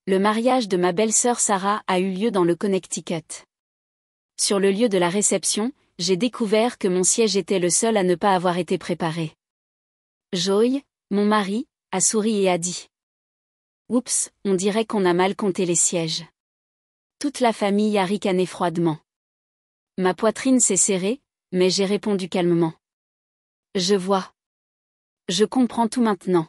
Le mariage de ma belle-sœur Sarah a eu lieu dans le Connecticut. Sur le lieu de la réception, j'ai découvert que mon siège était le seul à ne pas avoir été préparé. Joey, mon mari, a souri et a dit: Oups, on dirait qu'on a mal compté les sièges. Toute la famille a ricané froidement. Ma poitrine s'est serrée, mais j'ai répondu calmement: Je vois. Je comprends tout maintenant.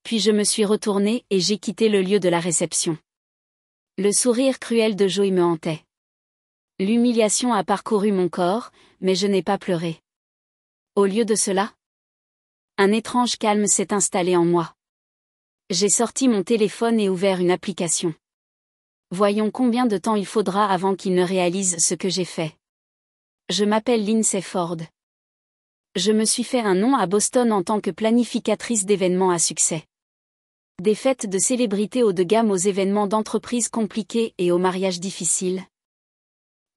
Puis je me suis retournée et j'ai quitté le lieu de la réception. Le sourire cruel de Joey me hantait. L'humiliation a parcouru mon corps, mais je n'ai pas pleuré. Au lieu de cela, un étrange calme s'est installé en moi. J'ai sorti mon téléphone et ouvert une application. Voyons combien de temps il faudra avant qu'il ne réalise ce que j'ai fait. Je m'appelle Lindsay Ford. Je me suis fait un nom à Boston en tant que planificatrice d'événements à succès. Des fêtes de célébrités haut de gamme aux événements d'entreprises compliqués et aux mariages difficiles.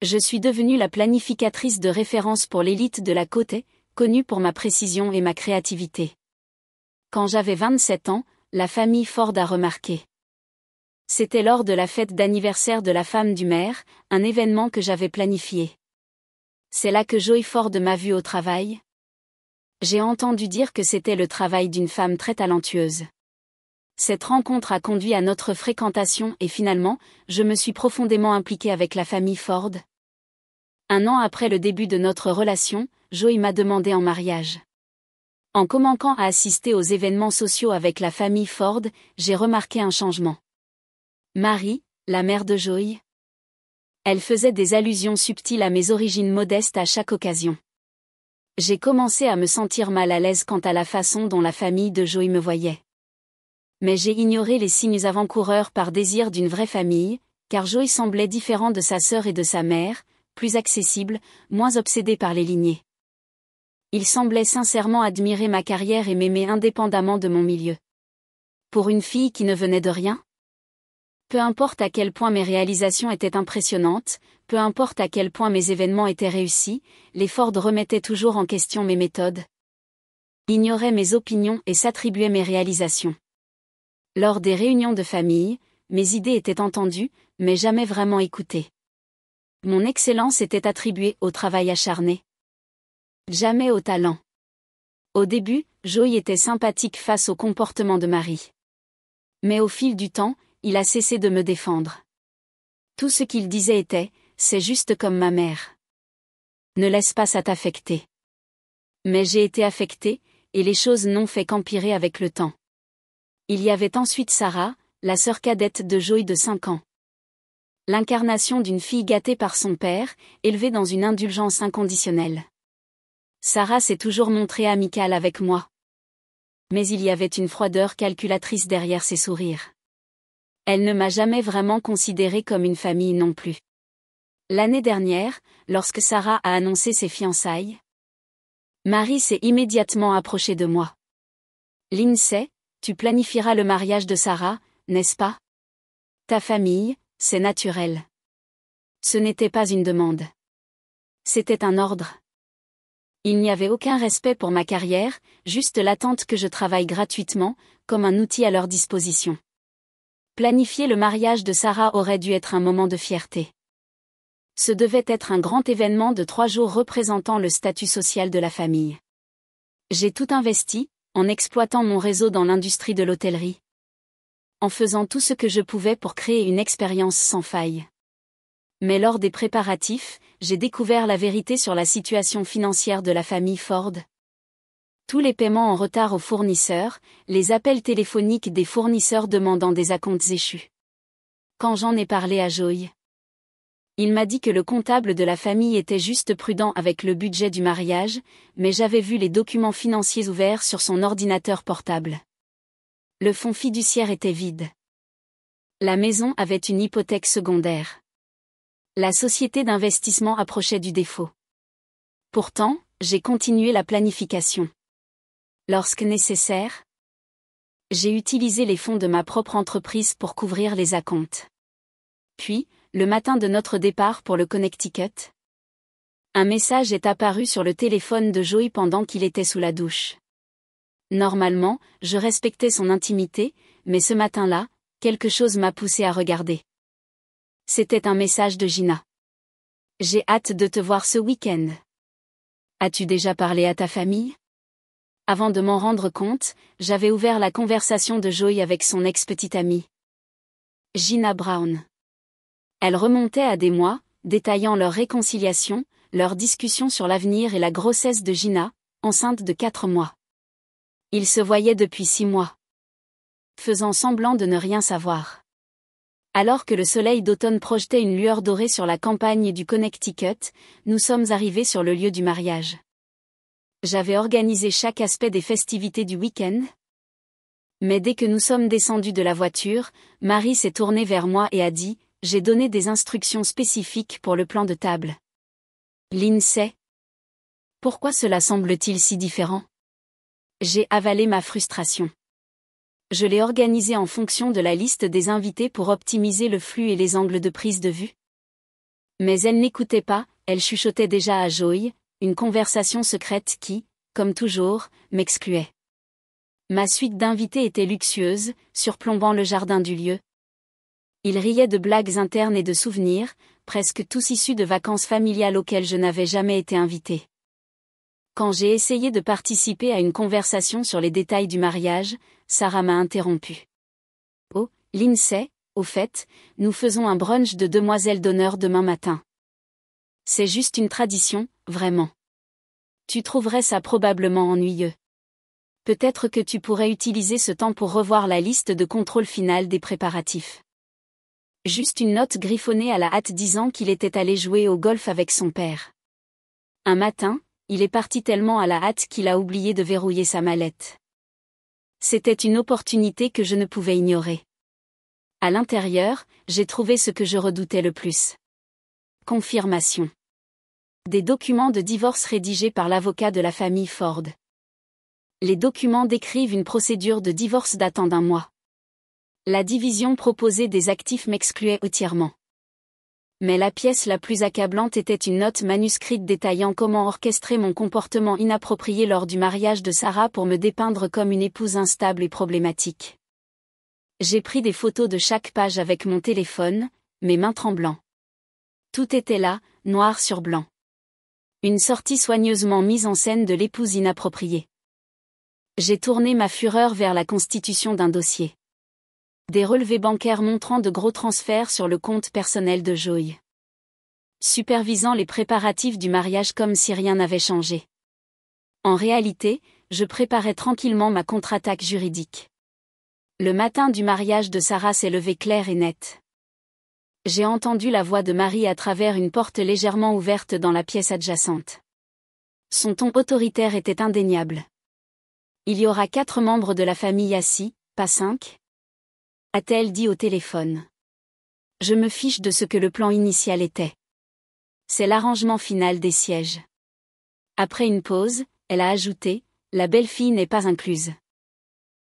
Je suis devenue la planificatrice de référence pour l'élite de la côte, connue pour ma précision et ma créativité. Quand j'avais 27 ans, la famille Ford a remarqué. C'était lors de la fête d'anniversaire de la femme du maire, un événement que j'avais planifié. C'est là que Joey Ford m'a vue au travail. J'ai entendu dire que c'était le travail d'une femme très talentueuse. Cette rencontre a conduit à notre fréquentation et finalement, je me suis profondément impliquée avec la famille Ford. Un an après le début de notre relation, Joey m'a demandé en mariage. En commençant à assister aux événements sociaux avec la famille Ford, j'ai remarqué un changement. Marie, la mère de Joey. Elle faisait des allusions subtiles à mes origines modestes à chaque occasion. J'ai commencé à me sentir mal à l'aise quant à la façon dont la famille de Joey me voyait. Mais j'ai ignoré les signes avant-coureurs par désir d'une vraie famille, car Joey semblait différent de sa sœur et de sa mère, plus accessible, moins obsédé par les lignées. Il semblait sincèrement admirer ma carrière et m'aimer indépendamment de mon milieu. Pour une fille qui ne venait de rien? Peu importe à quel point mes réalisations étaient impressionnantes, peu importe à quel point mes événements étaient réussis, les Ford remettaient toujours en question mes méthodes, ignoraient mes opinions et s'attribuaient mes réalisations. Lors des réunions de famille, mes idées étaient entendues, mais jamais vraiment écoutées. Mon excellence était attribuée au travail acharné. Jamais au talent. Au début, Joey était sympathique face au comportement de Marie. Mais au fil du temps, il a cessé de me défendre. Tout ce qu'il disait était: c'est juste comme ma mère. Ne laisse pas ça t'affecter. Mais j'ai été affectée, et les choses n'ont fait qu'empirer avec le temps. Il y avait ensuite Sarah, la sœur cadette de Joey de 5 ans. L'incarnation d'une fille gâtée par son père, élevée dans une indulgence inconditionnelle. Sarah s'est toujours montrée amicale avec moi. Mais il y avait une froideur calculatrice derrière ses sourires. Elle ne m'a jamais vraiment considérée comme une famille non plus. L'année dernière, lorsque Sarah a annoncé ses fiançailles, Marie s'est immédiatement approchée de moi. Lindsay, tu planifieras le mariage de Sarah, n'est-ce pas? Ta famille, c'est naturel. Ce n'était pas une demande. C'était un ordre. Il n'y avait aucun respect pour ma carrière, juste l'attente que je travaille gratuitement, comme un outil à leur disposition. Planifier le mariage de Sarah aurait dû être un moment de fierté. Ce devait être un grand événement de 3 jours représentant le statut social de la famille. J'ai tout investi, en exploitant mon réseau dans l'industrie de l'hôtellerie. En faisant tout ce que je pouvais pour créer une expérience sans faille. Mais lors des préparatifs, j'ai découvert la vérité sur la situation financière de la famille Ford. Tous les paiements en retard aux fournisseurs, les appels téléphoniques des fournisseurs demandant des acomptes échus. Quand j'en ai parlé à Joey, il m'a dit que le comptable de la famille était juste prudent avec le budget du mariage, mais j'avais vu les documents financiers ouverts sur son ordinateur portable. Le fonds fiduciaire était vide. La maison avait une hypothèque secondaire. La société d'investissement approchait du défaut. Pourtant, j'ai continué la planification. Lorsque nécessaire, j'ai utilisé les fonds de ma propre entreprise pour couvrir les acomptes. Puis, le matin de notre départ pour le Connecticut, un message est apparu sur le téléphone de Joey pendant qu'il était sous la douche. Normalement, je respectais son intimité, mais ce matin-là, quelque chose m'a poussé à regarder. C'était un message de Gina. J'ai hâte de te voir ce week-end. As-tu déjà parlé à ta famille? Avant de m'en rendre compte, j'avais ouvert la conversation de Joey avec son ex-petite amie, Gina Brown. Elle remontait à des mois, détaillant leur réconciliation, leur discussion sur l'avenir et la grossesse de Gina, enceinte de 4 mois. Ils se voyaient depuis 6 mois. Faisant semblant de ne rien savoir. Alors que le soleil d'automne projetait une lueur dorée sur la campagne du Connecticut, nous sommes arrivés sur le lieu du mariage. J'avais organisé chaque aspect des festivités du week-end. Mais dès que nous sommes descendus de la voiture, Marie s'est tournée vers moi et a dit « J'ai donné des instructions spécifiques pour le plan de table. » Lindsay. Pourquoi cela semble-t-il si différent? J'ai avalé ma frustration. Je l'ai organisé en fonction de la liste des invités pour optimiser le flux et les angles de prise de vue. Mais elle n'écoutait pas, elle chuchotait déjà à Joey, une conversation secrète qui, comme toujours, m'excluait. Ma suite d'invités était luxueuse, surplombant le jardin du lieu. Ils riaient de blagues internes et de souvenirs, presque tous issus de vacances familiales auxquelles je n'avais jamais été invitée. Quand j'ai essayé de participer à une conversation sur les détails du mariage, Sarah m'a interrompu. Oh, Lindsay, au fait, nous faisons un brunch de demoiselles d'honneur demain matin. C'est juste une tradition, vraiment. Tu trouverais ça probablement ennuyeux. Peut-être que tu pourrais utiliser ce temps pour revoir la liste de contrôle final des préparatifs. Juste une note griffonnée à la hâte disant qu'il était allé jouer au golf avec son père. Un matin, il est parti tellement à la hâte qu'il a oublié de verrouiller sa mallette. C'était une opportunité que je ne pouvais ignorer. À l'intérieur, j'ai trouvé ce que je redoutais le plus. Confirmation. Des documents de divorce rédigés par l'avocat de la famille Ford. Les documents décrivent une procédure de divorce datant d'1 mois. La division proposée des actifs m'excluait entièrement. Mais la pièce la plus accablante était une note manuscrite détaillant comment orchestrer mon comportement inapproprié lors du mariage de Sarah pour me dépeindre comme une épouse instable et problématique. J'ai pris des photos de chaque page avec mon téléphone, mes mains tremblant. Tout était là, noir sur blanc. Une sortie soigneusement mise en scène de l'épouse inappropriée. J'ai tourné ma fureur vers la constitution d'un dossier. Des relevés bancaires montrant de gros transferts sur le compte personnel de Joey. Supervisant les préparatifs du mariage comme si rien n'avait changé. En réalité, je préparais tranquillement ma contre-attaque juridique. Le matin du mariage de Sarah s'est levé clair et net. J'ai entendu la voix de Marie à travers une porte légèrement ouverte dans la pièce adjacente. Son ton autoritaire était indéniable. Il y aura 4 membres de la famille assis, pas 5 ? A-t-elle dit au téléphone. Je me fiche de ce que le plan initial était. C'est l'arrangement final des sièges. Après une pause, elle a ajouté, la belle-fille n'est pas incluse.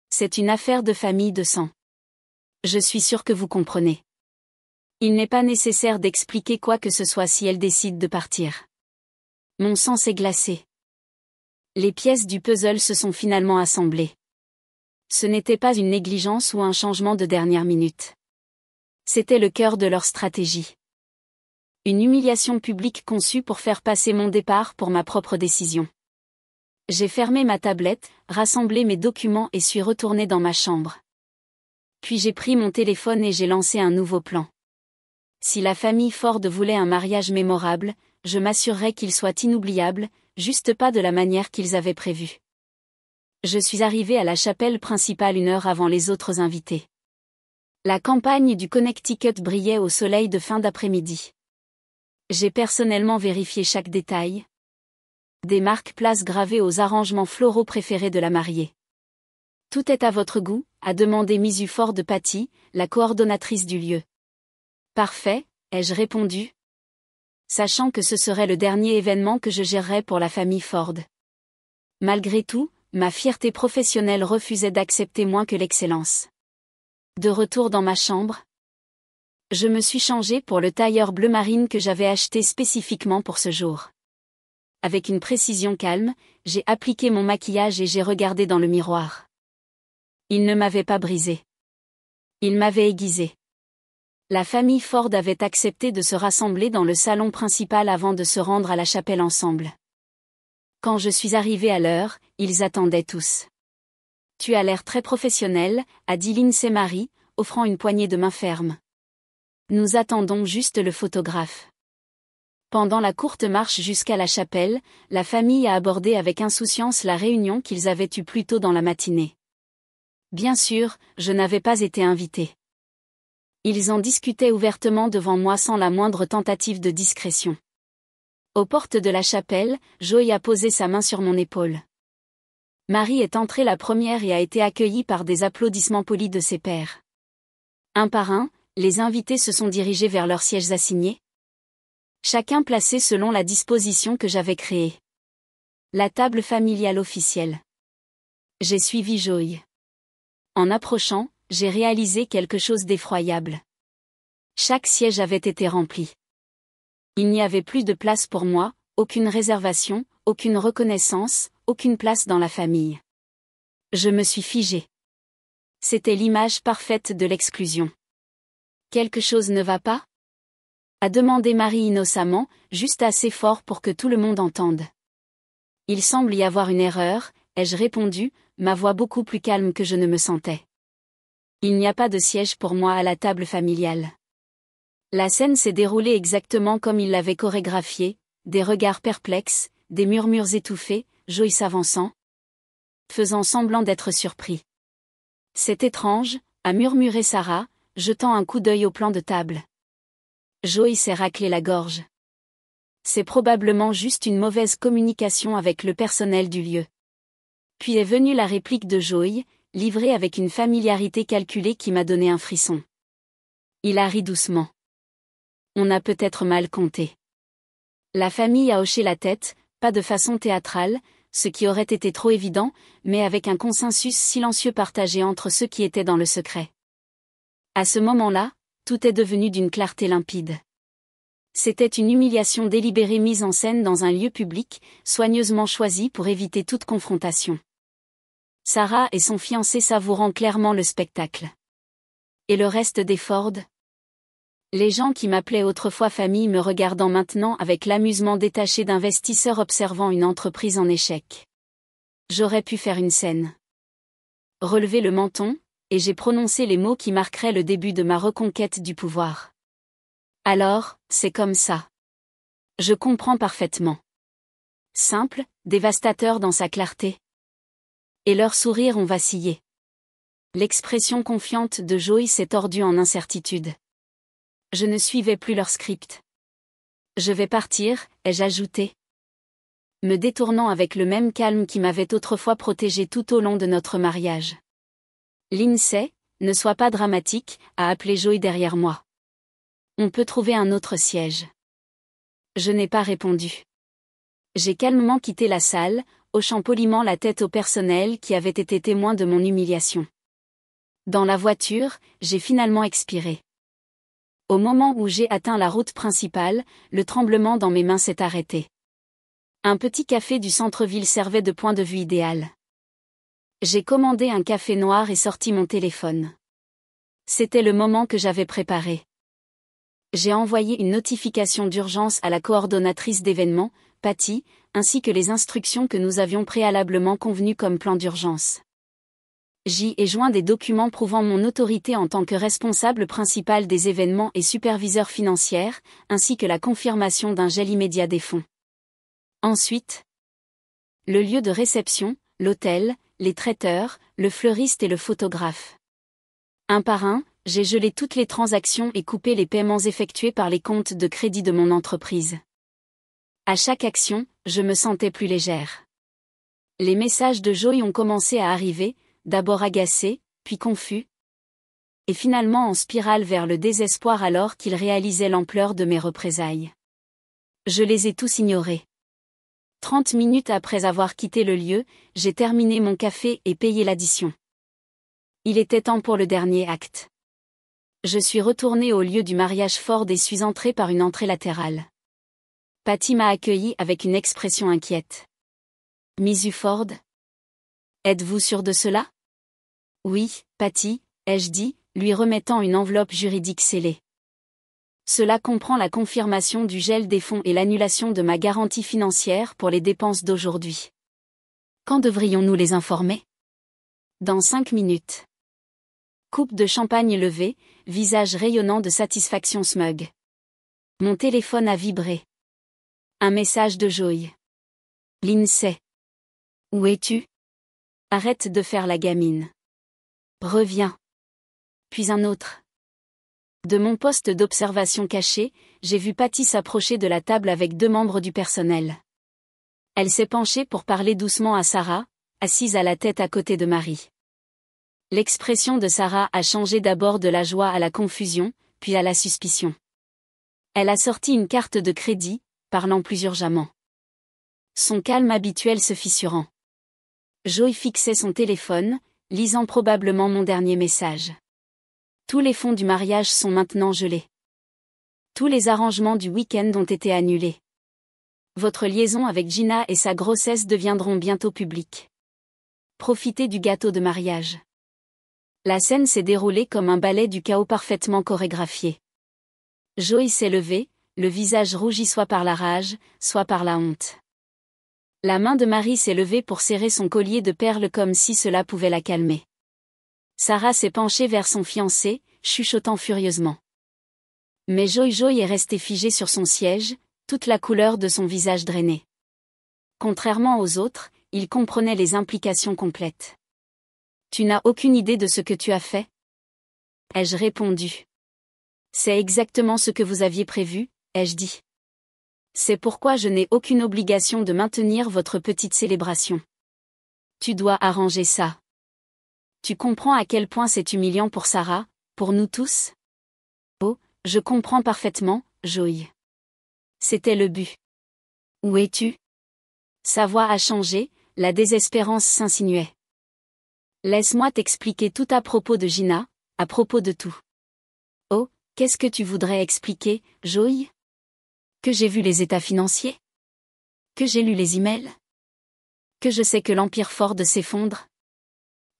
C'est une affaire de famille de sang. Je suis sûre que vous comprenez. Il n'est pas nécessaire d'expliquer quoi que ce soit si elle décide de partir. Mon sang s'est glacé. Les pièces du puzzle se sont finalement assemblées. Ce n'était pas une négligence ou un changement de dernière minute. C'était le cœur de leur stratégie. Une humiliation publique conçue pour faire passer mon départ pour ma propre décision. J'ai fermé ma tablette, rassemblé mes documents et suis retourné dans ma chambre. Puis j'ai pris mon téléphone et j'ai lancé un nouveau plan. Si la famille Ford voulait un mariage mémorable, je m'assurerais qu'il soit inoubliable, juste pas de la manière qu'ils avaient prévu. Je suis arrivé à la chapelle principale 1 heure avant les autres invités. La campagne du Connecticut brillait au soleil de fin d'après-midi. J'ai personnellement vérifié chaque détail. Des marque-places gravées aux arrangements floraux préférés de la mariée. Tout est à votre goût, a demandé Miss Ford Patty, la coordonnatrice du lieu. Parfait, ai-je répondu. Sachant que ce serait le dernier événement que je gérerais pour la famille Ford. Malgré tout, ma fierté professionnelle refusait d'accepter moins que l'excellence. De retour dans ma chambre, je me suis changée pour le tailleur bleu marine que j'avais acheté spécifiquement pour ce jour. Avec une précision calme, j'ai appliqué mon maquillage et j'ai regardé dans le miroir. Il ne m'avait pas brisé. Il m'avait aiguisé. La famille Ford avait accepté de se rassembler dans le salon principal avant de se rendre à la chapelle ensemble. Quand je suis arrivée à l'heure, ils attendaient tous. Tu as l'air très professionnel, a dit Lindsay Marie, offrant une poignée de main ferme. Nous attendons juste le photographe. Pendant la courte marche jusqu'à la chapelle, la famille a abordé avec insouciance la réunion qu'ils avaient eue plus tôt dans la matinée. Bien sûr, je n'avais pas été invitée. Ils en discutaient ouvertement devant moi sans la moindre tentative de discrétion. Aux portes de la chapelle, Joy a posé sa main sur mon épaule. Marie est entrée la première et a été accueillie par des applaudissements polis de ses pairs. Un par un, les invités se sont dirigés vers leurs sièges assignés. Chacun placé selon la disposition que j'avais créée. La table familiale officielle. J'ai suivi Joy. En approchant, j'ai réalisé quelque chose d'effroyable. Chaque siège avait été rempli. Il n'y avait plus de place pour moi, aucune réservation, aucune reconnaissance, aucune place dans la famille. Je me suis figée. C'était l'image parfaite de l'exclusion. Quelque chose ne va pas ? A demandé Marie innocemment, juste assez fort pour que tout le monde entende. Il semble y avoir une erreur, ai-je répondu, ma voix beaucoup plus calme que je ne me sentais. Il n'y a pas de siège pour moi à la table familiale. La scène s'est déroulée exactement comme il l'avait chorégraphiée, des regards perplexes, des murmures étouffés, Joy s'avançant, faisant semblant d'être surpris. C'est étrange, a murmuré Sarah, jetant un coup d'œil au plan de table. Joy s'est raclé la gorge. C'est probablement juste une mauvaise communication avec le personnel du lieu. Puis est venue la réplique de Joy, livrée avec une familiarité calculée qui m'a donné un frisson. Il a ri doucement. On a peut-être mal compté. La famille a hoché la tête, pas de façon théâtrale, ce qui aurait été trop évident, mais avec un consensus silencieux partagé entre ceux qui étaient dans le secret. À ce moment-là, tout est devenu d'une clarté limpide. C'était une humiliation délibérée mise en scène dans un lieu public, soigneusement choisi pour éviter toute confrontation. Sarah et son fiancé savourant clairement le spectacle. Et le reste des Ford ? Les gens qui m'appelaient autrefois famille me regardant maintenant avec l'amusement détaché d'investisseurs observant une entreprise en échec. J'aurais pu faire une scène. Relever le menton, et j'ai prononcé les mots qui marqueraient le début de ma reconquête du pouvoir. Alors, c'est comme ça. Je comprends parfaitement. Simple, dévastateur dans sa clarté. Et leurs sourires ont vacillé. L'expression confiante de Joy s'est tordue en incertitude. Je ne suivais plus leur script. Je vais partir, ai-je ajouté. Me détournant avec le même calme qui m'avait autrefois protégé tout au long de notre mariage. Lindsay, ne sois pas dramatique, a appelé Joy derrière moi. On peut trouver un autre siège. Je n'ai pas répondu. J'ai calmement quitté la salle, hochant poliment la tête au personnel qui avait été témoin de mon humiliation. Dans la voiture, j'ai finalement expiré. Au moment où j'ai atteint la route principale, le tremblement dans mes mains s'est arrêté. Un petit café du centre-ville servait de point de vue idéal. J'ai commandé un café noir et sorti mon téléphone. C'était le moment que j'avais préparé. J'ai envoyé une notification d'urgence à la coordonnatrice d'événements, Patty, ainsi que les instructions que nous avions préalablement convenues comme plan d'urgence. J'y ai joint des documents prouvant mon autorité en tant que responsable principal des événements et superviseur financier, ainsi que la confirmation d'un gel immédiat des fonds. Ensuite, le lieu de réception, l'hôtel, les traiteurs, le fleuriste et le photographe. Un par un, j'ai gelé toutes les transactions et coupé les paiements effectués par les comptes de crédit de mon entreprise. À chaque action, je me sentais plus légère. Les messages de Joy ont commencé à arriver, d'abord agacés, puis confus, et finalement en spirale vers le désespoir alors qu'ils réalisaient l'ampleur de mes représailles. Je les ai tous ignorés. 30 minutes après avoir quitté le lieu, j'ai terminé mon café et payé l'addition. Il était temps pour le dernier acte. Je suis retournée au lieu du mariage Ford et suis entrée par une entrée latérale. Patty m'a accueillie avec une expression inquiète. Miss Ford ? Êtes-vous sûre de cela ? Oui, Patty, ai-je dit, lui remettant une enveloppe juridique scellée. Cela comprend la confirmation du gel des fonds et l'annulation de ma garantie financière pour les dépenses d'aujourd'hui. Quand devrions-nous les informer? Dans 5 minutes. Coupe de champagne levée, visage rayonnant de satisfaction smug. Mon téléphone a vibré. Un message de Joy. Lindsay. Où es-tu? Arrête de faire la gamine. Reviens. Puis un autre. De mon poste d'observation caché, j'ai vu Patty s'approcher de la table avec 2 membres du personnel. Elle s'est penchée pour parler doucement à Sarah, assise à la tête à côté de Marie. L'expression de Sarah a changé d'abord de la joie à la confusion, puis à la suspicion. Elle a sorti une carte de crédit, parlant plus urgemment. Son calme habituel se fissurant. Joy fixait son téléphone, lisant probablement mon dernier message. Tous les fonds du mariage sont maintenant gelés. Tous les arrangements du week-end ont été annulés. Votre liaison avec Gina et sa grossesse deviendront bientôt publiques. Profitez du gâteau de mariage. La scène s'est déroulée comme un ballet du chaos parfaitement chorégraphié. Joy s'est levée, le visage rougi soit par la rage, soit par la honte. La main de Marie s'est levée pour serrer son collier de perles comme si cela pouvait la calmer. Sarah s'est penchée vers son fiancé, chuchotant furieusement. Mais Joy est restée figée sur son siège, toute la couleur de son visage drainé. Contrairement aux autres, il comprenait les implications complètes. Tu n'as aucune idée de ce que tu as fait? Ai-je répondu. C'est exactement ce que vous aviez prévu, ai-je dit. C'est pourquoi je n'ai aucune obligation de maintenir votre petite célébration. Tu dois arranger ça. Tu comprends à quel point c'est humiliant pour Sarah, pour nous tous? Oh, je comprends parfaitement, Joy. C'était le but. Où es-tu? Sa voix a changé, la désespérance s'insinuait. Laisse-moi t'expliquer tout à propos de Gina, à propos de tout. Oh, qu'est-ce que tu voudrais expliquer, Joy? Que j'ai vu les états financiers? Que j'ai lu les emails? Que je sais que l'Empire Ford s'effondre?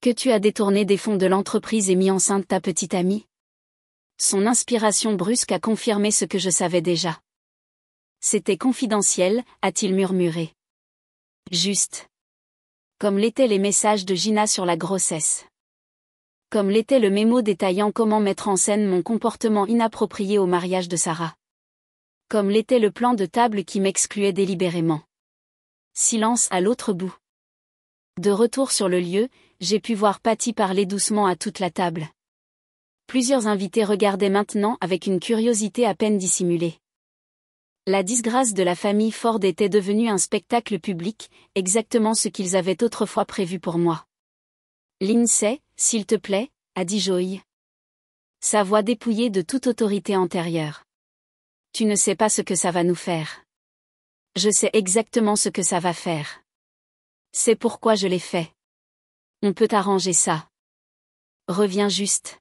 Que tu as détourné des fonds de l'entreprise et mis enceinte ta petite amie? Son inspiration brusque a confirmé ce que je savais déjà. C'était confidentiel, a-t-il murmuré. Juste. Comme l'étaient les messages de Gina sur la grossesse. Comme l'était le mémo détaillant comment mettre en scène mon comportement inapproprié au mariage de Sarah. Comme l'était le plan de table qui m'excluait délibérément. Silence à l'autre bout. De retour sur le lieu, j'ai pu voir Patty parler doucement à toute la table. Plusieurs invités regardaient maintenant avec une curiosité à peine dissimulée. La disgrâce de la famille Ford était devenue un spectacle public, exactement ce qu'ils avaient autrefois prévu pour moi. Lindsay, s'il te plaît, a dit Joy. Sa voix dépouillée de toute autorité antérieure. Tu ne sais pas ce que ça va nous faire. Je sais exactement ce que ça va faire. C'est pourquoi je l'ai fait. On peut arranger ça. Reviens juste.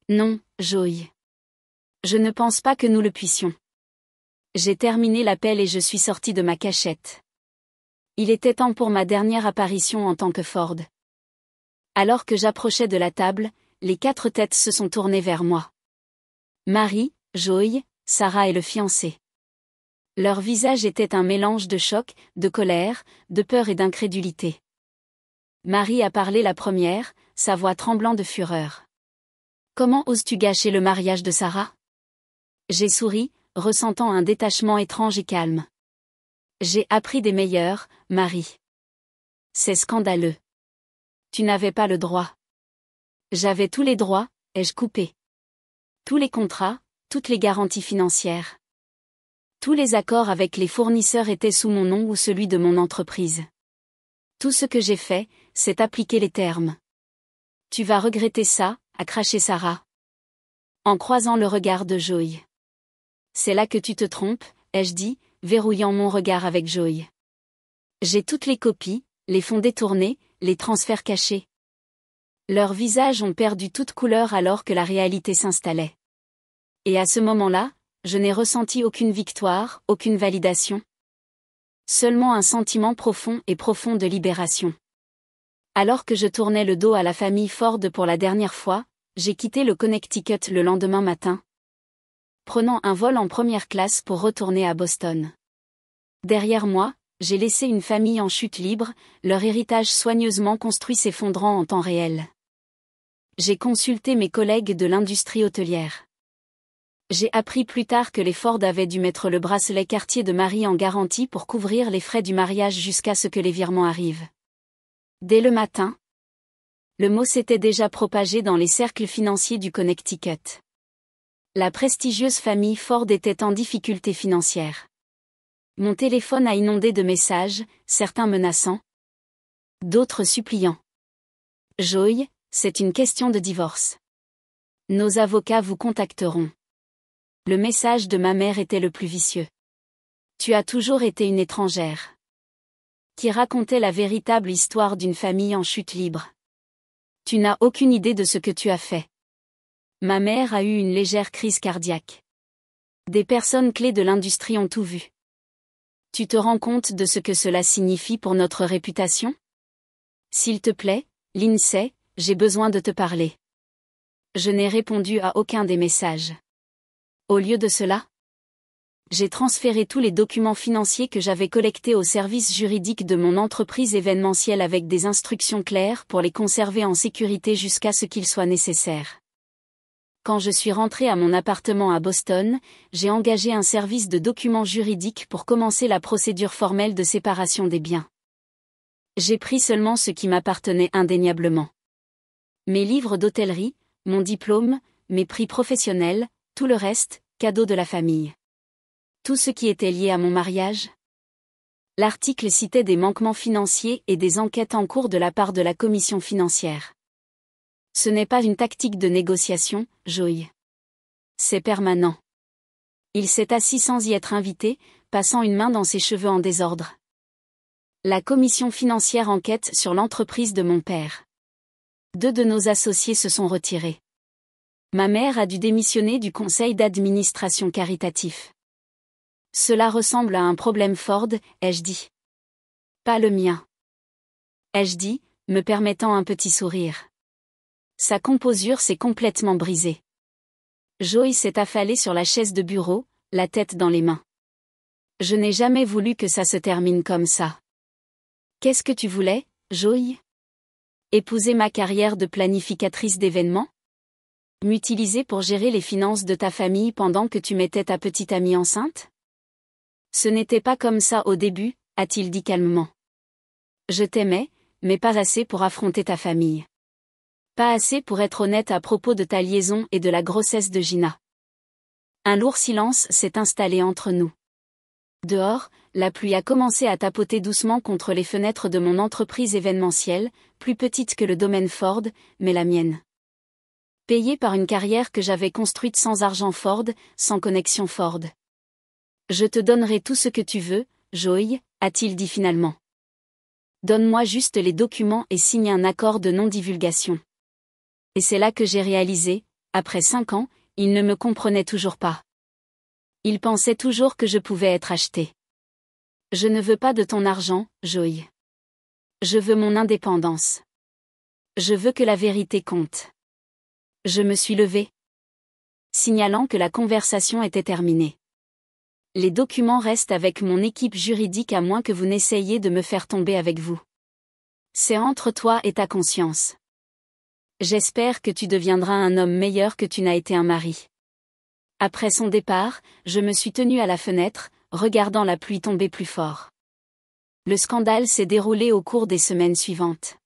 Non, Joy. Je ne pense pas que nous le puissions. J'ai terminé l'appel et je suis sorti de ma cachette. Il était temps pour ma dernière apparition en tant que Ford. Alors que j'approchais de la table, les 4 têtes se sont tournées vers moi. Marie, Joy, Sarah et le fiancé. Leur visage était un mélange de choc, de colère, de peur et d'incrédulité. Marie a parlé la première, sa voix tremblant de fureur. Comment oses-tu gâcher le mariage de Sarah? J'ai souri, ressentant un détachement étrange et calme. J'ai appris des meilleurs, Marie. C'est scandaleux. Tu n'avais pas le droit. J'avais tous les droits, ai-je coupé. Tous les contrats, toutes les garanties financières. Tous les accords avec les fournisseurs étaient sous mon nom ou celui de mon entreprise. Tout ce que j'ai fait, c'est appliquer les termes. Tu vas regretter ça, a craché Sarah. En croisant le regard de Joy. C'est là que tu te trompes, ai-je dit, verrouillant mon regard avec Joy. J'ai toutes les copies, les fonds détournés, les transferts cachés. Leurs visages ont perdu toute couleur alors que la réalité s'installait. Et à ce moment-là, je n'ai ressenti aucune victoire, aucune validation. Seulement un sentiment profond de libération. Alors que je tournais le dos à la famille Ford pour la dernière fois, j'ai quitté le Connecticut le lendemain matin, prenant un vol en première classe pour retourner à Boston. Derrière moi, j'ai laissé une famille en chute libre, leur héritage soigneusement construit s'effondrant en temps réel. J'ai consulté mes collègues de l'industrie hôtelière. J'ai appris plus tard que les Ford avaient dû mettre le bracelet Cartier de Marie en garantie pour couvrir les frais du mariage jusqu'à ce que les virements arrivent. Dès le matin, le mot s'était déjà propagé dans les cercles financiers du Connecticut. La prestigieuse famille Ford était en difficulté financière. Mon téléphone a inondé de messages, certains menaçants, d'autres suppliants. Joy, c'est une question de divorce. Nos avocats vous contacteront. Le message de ma mère était le plus vicieux. Tu as toujours été une étrangère. Qui racontait la véritable histoire d'une famille en chute libre. Tu n'as aucune idée de ce que tu as fait. Ma mère a eu une légère crise cardiaque. Des personnes clés de l'industrie ont tout vu. Tu te rends compte de ce que cela signifie pour notre réputation? S'il te plaît, Lindsay, j'ai besoin de te parler. Je n'ai répondu à aucun des messages. Au lieu de cela, j'ai transféré tous les documents financiers que j'avais collectés au service juridique de mon entreprise événementielle avec des instructions claires pour les conserver en sécurité jusqu'à ce qu'il soit nécessaire. Quand je suis rentré à mon appartement à Boston, j'ai engagé un service de documents juridiques pour commencer la procédure formelle de séparation des biens. J'ai pris seulement ce qui m'appartenait indéniablement. Mes livres d'hôtellerie, mon diplôme, mes prix professionnels, tout le reste, cadeau de la famille. Tout ce qui était lié à mon mariage. L'article citait des manquements financiers et des enquêtes en cours de la part de la commission financière. Ce n'est pas une tactique de négociation, Joy. C'est permanent. Il s'est assis sans y être invité, passant une main dans ses cheveux en désordre. La commission financière enquête sur l'entreprise de mon père. 2 de nos associés se sont retirés. Ma mère a dû démissionner du conseil d'administration caritatif. Cela ressemble à un problème Ford, ai-je dit. Pas le mien. Ai-je dit, me permettant un petit sourire. Sa composure s'est complètement brisée. Joy s'est affalée sur la chaise de bureau, la tête dans les mains. Je n'ai jamais voulu que ça se termine comme ça. Qu'est-ce que tu voulais, Joy? Épouser ma carrière de planificatrice d'événements? M'utiliser pour gérer les finances de ta famille pendant que tu mettais ta petite amie enceinte? Ce n'était pas comme ça au début, a-t-il dit calmement. Je t'aimais, mais pas assez pour affronter ta famille. Pas assez pour être honnête à propos de ta liaison et de la grossesse de Gina. Un lourd silence s'est installé entre nous. Dehors, la pluie a commencé à tapoter doucement contre les fenêtres de mon entreprise événementielle, plus petite que le domaine Ford, mais la mienne. Payée par une carrière que j'avais construite sans argent Ford, sans connexion Ford. Je te donnerai tout ce que tu veux, Joy, a-t-il dit finalement. Donne-moi juste les documents et signe un accord de non-divulgation. Et c'est là que j'ai réalisé, après 5 ans, il ne me comprenait toujours pas. Il pensait toujours que je pouvais être acheté. Je ne veux pas de ton argent, Joy. Je veux mon indépendance. Je veux que la vérité compte. Je me suis levé, signalant que la conversation était terminée. Les documents restent avec mon équipe juridique à moins que vous n'essayiez de me faire tomber avec vous. C'est entre toi et ta conscience. J'espère que tu deviendras un homme meilleur que tu n'as été un mari. Après son départ, je me suis tenue à la fenêtre, regardant la pluie tomber plus fort. Le scandale s'est déroulé au cours des semaines suivantes.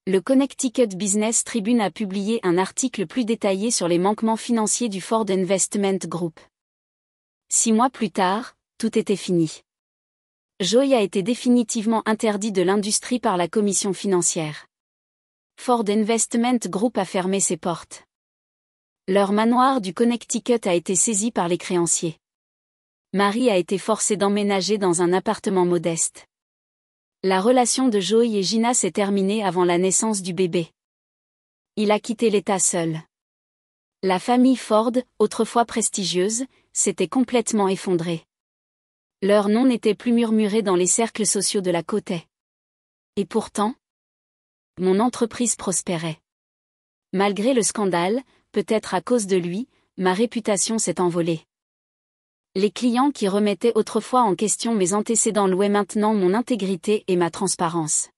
Le Connecticut Business Tribune a publié un article plus détaillé sur les manquements financiers du Ford Investment Group. 6 mois plus tard, tout était fini. Joy a été définitivement interdit de l'industrie par la commission financière. Ford Investment Group a fermé ses portes. Leur manoir du Connecticut a été saisi par les créanciers. Marie a été forcée d'emménager dans un appartement modeste. La relation de Joy et Gina s'est terminée avant la naissance du bébé. Il a quitté l'État seul. La famille Ford, autrefois prestigieuse, s'était complètement effondrée. Leur nom n'était plus murmuré dans les cercles sociaux de la côte. Et pourtant, mon entreprise prospérait. Malgré le scandale, peut-être à cause de lui, ma réputation s'est envolée. Les clients qui remettaient autrefois en question mes antécédents louaient maintenant mon intégrité et ma transparence.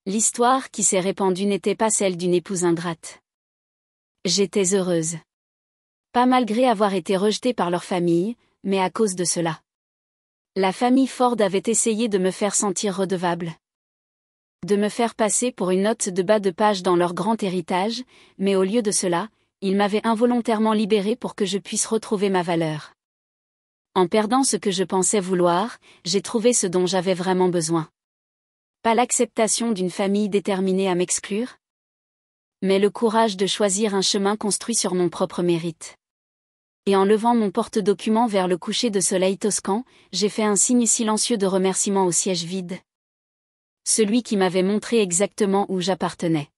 L'histoire qui s'est répandue n'était pas celle d'une épouse ingrate. J'étais heureuse. Pas malgré avoir été rejetée par leur famille, mais à cause de cela. La famille Ford avait essayé de me faire sentir redevable. De me faire passer pour une hôte de bas de page dans leur grand héritage, mais au lieu de cela, ils m'avaient involontairement libérée pour que je puisse retrouver ma valeur. En perdant ce que je pensais vouloir, j'ai trouvé ce dont j'avais vraiment besoin. Pas l'acceptation d'une famille déterminée à m'exclure, mais le courage de choisir un chemin construit sur mon propre mérite. Et en levant mon porte-document vers le coucher de soleil toscan, j'ai fait un signe silencieux de remerciement au siège vide. Celui qui m'avait montré exactement où j'appartenais.